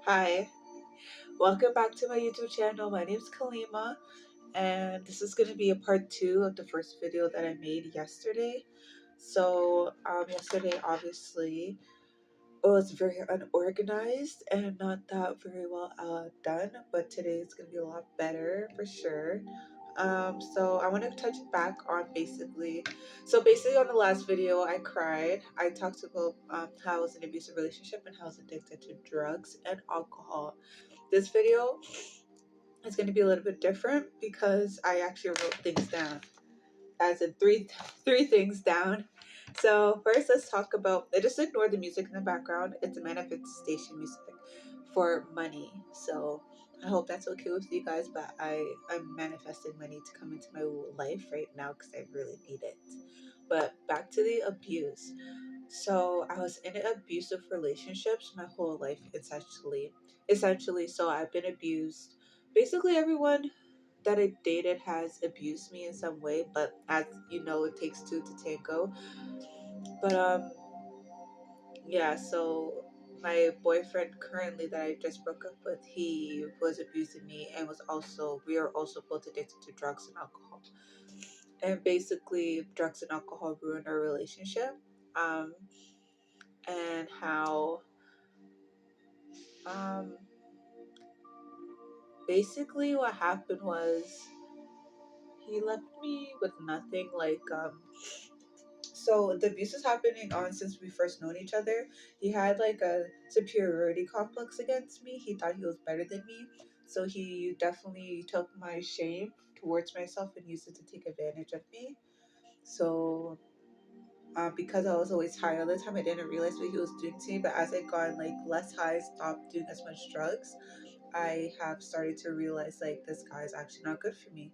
Hi, welcome back to my YouTube channel. My name is Kalima, and this is going to be a part two of the first video that I made yesterday. Yesterday, obviously, it was very unorganized and not that very well done, but today it's going to be a lot better for sure. So I want to touch back on basically on the last video, I cried. I talked about how I was in an abusive relationship and how I was addicted to drugs and alcohol. This video is going to be a little bit different because I actually wrote things down, as in three things down. So first, let's talk about. Just ignore the music in the background. It's a manifestation music for money. So I hope that's okay with you guys. But I'm manifesting money to come into my life right now because I really need it. But back to the abuse. So I was in abusive relationships my whole life, essentially. So I've been abused. Basically, everyone that I dated has abused me in some way, but as you know, it takes two to tango. But yeah. So my boyfriend currently that I just broke up with, he was abusing me and we are also both addicted to drugs and alcohol. And basically, drugs and alcohol ruined our relationship. Um, and how um basically what happened was he left me with nothing. So the abuse was happening on since we first known each other. He had like a superiority complex against me. He thought he was better than me, so he definitely took my shame towards myself and used it to take advantage of me. So because I was always high all the time, I didn't realize what he was doing to me. But as I got like less high, stopped doing as much drugs, I have started to realize like this guy is actually not good for me.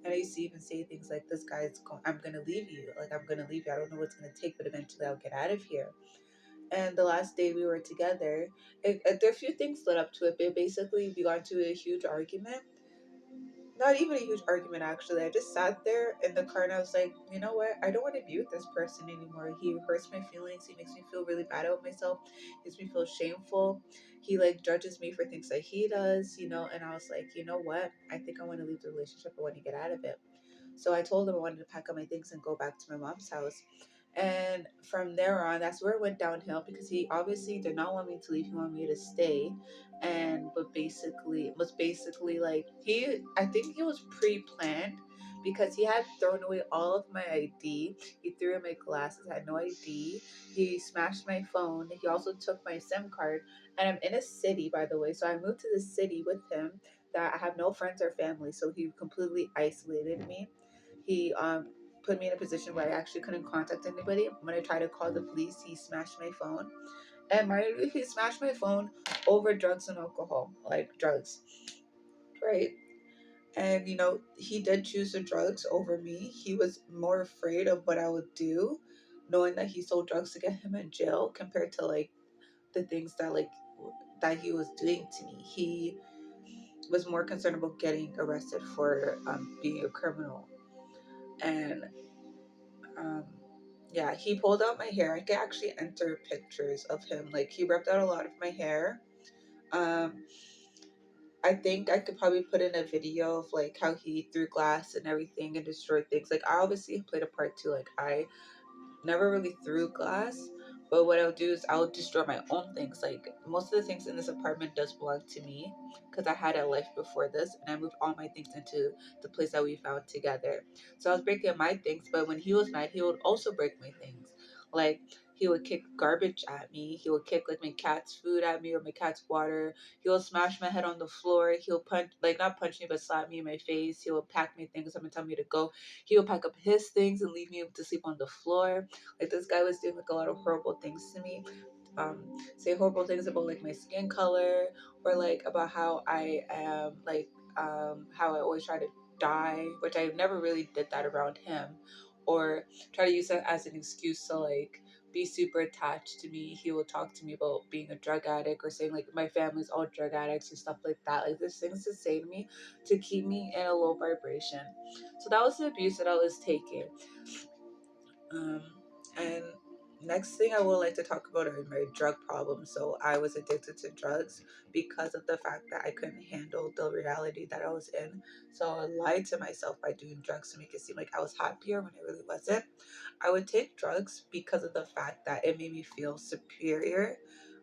And I used to even say things like, "This guy's going. I'm gonna leave you. Like I'm gonna leave you. I don't know what's gonna take, but eventually I'll get out of here." And the last day we were together, there are a few things led up to it, but basically we got into a huge argument. Not even a huge argument, actually. I just sat there in the car and I was like, you know what? I don't want to be with this person anymore. He hurts my feelings. He makes me feel really bad about myself. He makes me feel shameful. He like judges me for things that he does, And I was like, you know what? I think I want to leave the relationship. I want to get out of it. So I told him I wanted to pack up my things and go back to my mom's house. And from there on, that's where it went downhill because he obviously did not want me to leave. He wanted me to stay. But basically like I think it was pre-planned because he had thrown away all of my ID. He threw away my glasses, I had no ID. He smashed my phone. He also took my SIM card. And I'm in a city, by the way. So I moved to the city with him that I have no friends or family. So he completely isolated me. He put me in a position where I actually couldn't contact anybody. When I tried to call the police, he smashed my phone. And he smashed my phone over drugs and alcohol, like drugs, right? And he did choose the drugs over me. He was more afraid of what I would do, knowing that he sold drugs to get him in jail compared to like the things that he was doing to me. He was more concerned about getting arrested for being a criminal. And um, yeah, he pulled out my hair. I could actually enter pictures of him. Like he ripped out a lot of my hair. Um, I think I could probably put in a video of like how he threw glass and everything and destroyed things. Like I obviously played a part too. Like I never really threw glass, but what I'll do is I'll destroy my own things. Like most of the things in this apartment does belong to me because I had a life before this, and I moved all my things into the place that we found together. So I was breaking my things, but when he was mad, he would also break my things. Like he would kick garbage at me. He would kick like my cat's food at me or my cat's water. He'll smash my head on the floor. He'll punch, like not punch me, but slap me in my face. He will pack my things up and tell me to go. He will pack up his things and leave me to sleep on the floor. Like this guy was doing like a lot of horrible things to me. Say horrible things about like my skin color or like about how I am how I always try to die, which I never really did that around him, or try to use that as an excuse to like be super attached to me. He will talk to me about being a drug addict or saying like my family's all drug addicts or stuff like that. Like there's things to say to me to keep me in a low vibration. So that was the abuse that I was taking. Um, and Next thing I would like to talk about are my drug problems. So I was addicted to drugs because of the fact that I couldn't handle the reality that I was in. So I lied to myself by doing drugs to make it seem like I was happier when I really wasn't. I would take drugs because of the fact that it made me feel superior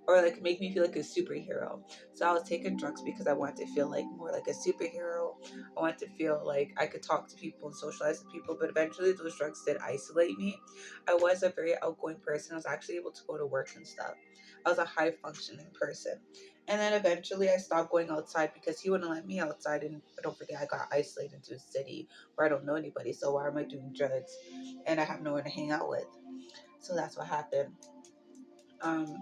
or like make me feel like a superhero. So I was taking drugs because I wanted to feel like more like a superhero. I wanted to feel like I could talk to people and socialize with people, but eventually those drugs did isolate me. I was a very outgoing person. I was actually able to go to work and stuff. I was a high functioning person. And then eventually I stopped going outside because he wouldn't let me outside. And don't forget, I got isolated into a city where I don't know anybody. So why am I doing drugs? And I have no one to hang out with. So that's what happened. um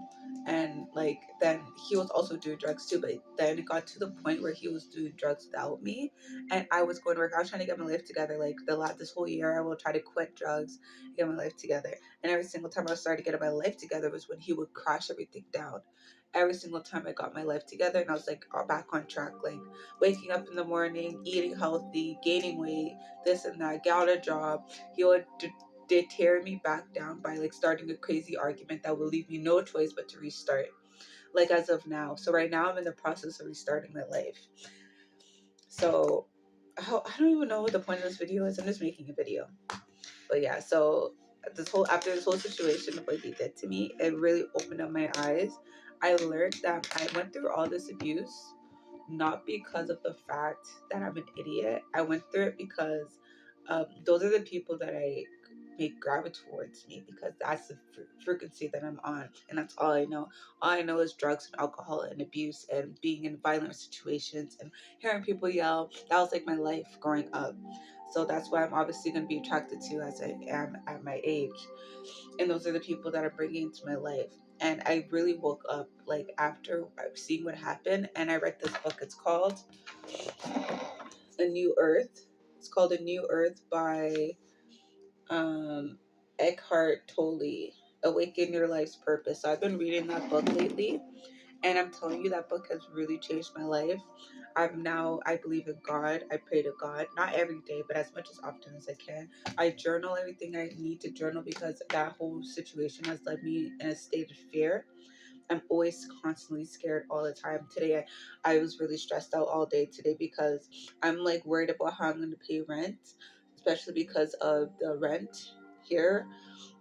and like then he was also doing drugs too, but then it got to the point where he was doing drugs without me, and I was going to work. I was trying to get my life together. Like this whole year I will try to quit drugs, get my life together, and every single time I started getting my life together was when he would crash everything down. Every single time I got my life together and I was like back on track, like waking up in the morning, eating healthy, gaining weight, this and that, get out a job, he would did tear me back down by like starting a crazy argument that will leave me no choice but to restart, like as of now. So right now I'm in the process of restarting my life. So I don't even know what the point of this video is. I'm just making a video. But yeah, so after this whole situation of what he did to me, it really opened up my eyes. I learned that I went through all this abuse not because of the fact that I'm an idiot. I went through it because those are the people that I make gravitate towards me, because that's the frequency that I'm on, and that's all I know. All I know is drugs and alcohol and abuse and being in violent situations and hearing people yell. That was like my life growing up. So that's why I'm obviously going to be attracted to as I am at my age. And those are the people that are bringing into my life. And I really woke up like after seeing what happened, and I read this book. It's called A New Earth. It's called A New Earth by um, Eckhart Tolle. Awaken Your Life's Purpose. So I've been reading that book lately, and I'm telling you, that book has really changed my life. I believe in God. I pray to God, not every day, but as much as often as I can. I journal everything I need to journal because that whole situation has led me in a state of fear. I'm always constantly scared all the time. Today, I was really stressed out all day today because I'm like worried about how I'm going to pay rent, especially because of the rent here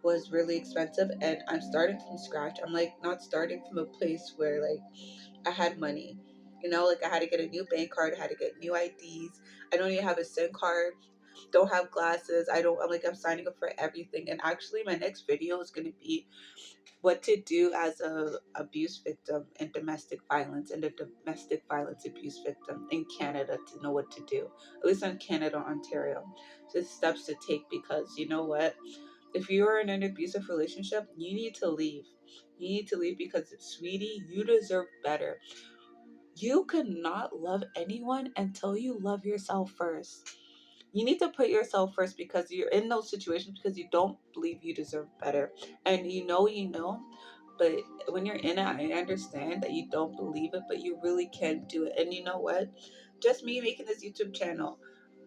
was really expensive, and I'm starting from scratch. I'm like not starting from a place where like I had money. You know, like I had to get a new bank card, I had to get new IDs. I don't even have a SIM card, don't have glasses. I'm signing up for everything. And actually my next video is gonna be what to do as a abuse victim and domestic violence and a domestic violence abuse victim in Canada, to know what to do. At least in Canada, Ontario. Just steps to take, because you know what? If you are in an abusive relationship, you need to leave. You need to leave because, sweetie, you deserve better. You cannot love anyone until you love yourself first. You need to put yourself first because you're in those situations because you don't believe you deserve better. And you know, but when you're in it, I understand that you don't believe it, but you really can do it. And you know what? Just me making this YouTube channel,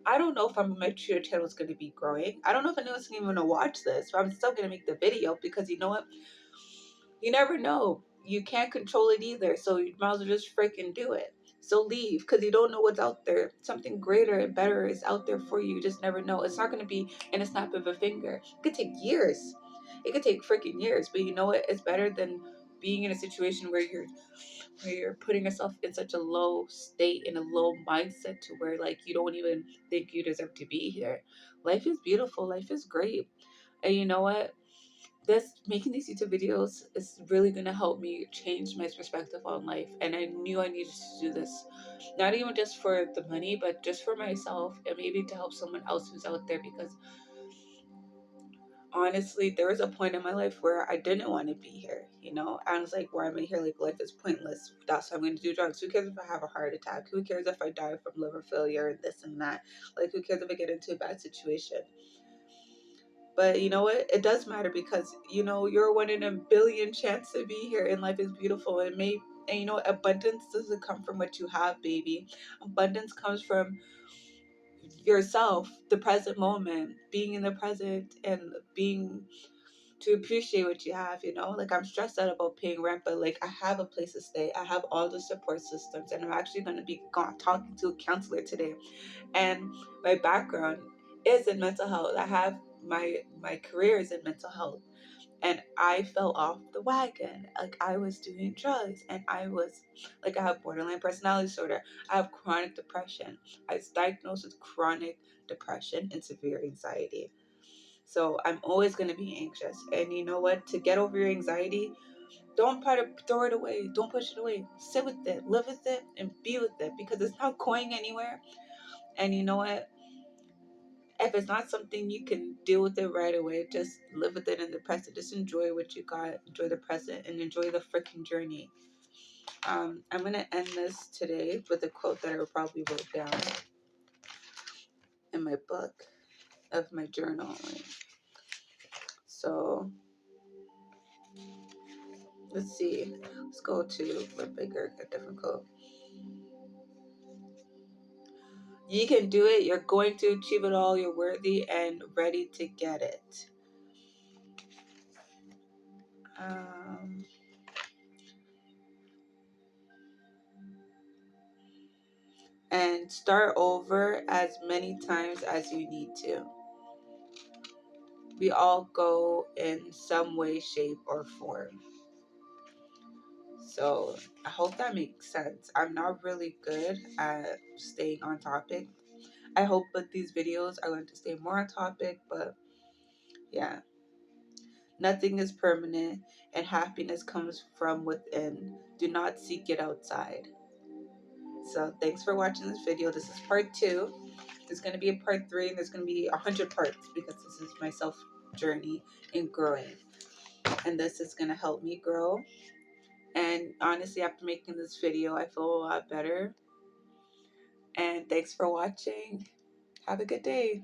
I don't know if my YouTube channel is going to be growing. I don't know if anyone's even going to watch this, but I'm still going to make the video because you know what? You never know. You can't control it either, so you might as well just freaking do it. So leave, because you don't know what's out there. Something greater and better is out there for you. You just never know. It's not going to be in a snap of a finger. It could take years. It could take freaking years, but you know what? It's better than being in a situation where you're putting yourself in such a low state, in a low mindset, to where like you don't even think you deserve to be here. Life is beautiful. Life is great. And you know what? This making these YouTube videos is really gonna help me change my perspective on life. And I knew I needed to do this, not even just for the money, but just for myself and maybe to help someone else who's out there. Because honestly, there was a point in my life where I didn't want to be here. You know, I was like, why am I here? Like, life is pointless. That's why I'm going to do drugs. Who cares if I have a heart attack? Who cares if I die from liver failure and this and that? Like, who cares if I get into a bad situation? But you know what? It does matter because you know you're one in a billion chance to be here, and life is beautiful. And you know, abundance doesn't come from what you have, baby. Abundance comes from yourself, the present moment, being in the present and being to appreciate what you have, you know? Like, I'm stressed out about paying rent, but like, I have a place to stay. I have all the support systems, and I'm actually going to be talking to a counselor today. And my background is in mental health. I have my career is in mental health, and I fell off the wagon. Like, I was doing drugs, and I was like, I have borderline personality disorder. I have chronic depression. I was diagnosed with chronic depression and severe anxiety. So I'm always going to be anxious. And you know what? To get over your anxiety, don't try to throw it away. Don't push it away. Sit with it, live with it, and be with it, because it's not going anywhere. And you know what? If it's not something you can deal with it right away, just live with it in the present. Just enjoy what you got. Enjoy the present and enjoy the freaking journey. I'm going to end this today with a quote that I probably wrote down in my book of my journal. So let's see. Let's go to a bigger, a different quote. You can do it. You're going to achieve it all. You're worthy and ready to get it. Um, and start over as many times as you need to. We all go in some way, shape, or form. So I hope that makes sense. I'm not really good at staying on topic. I hope with these videos I learn to stay more on topic, but yeah. Nothing is permanent, and happiness comes from within. Do not seek it outside. So thanks for watching this video. This is part 2. There's going to be a part 3, and there's going to be 100 parts, because this is my self journey in growing. And this is going to help me grow. And honestly, after making this video, I feel a lot better. And thanks for watching. Have a good day.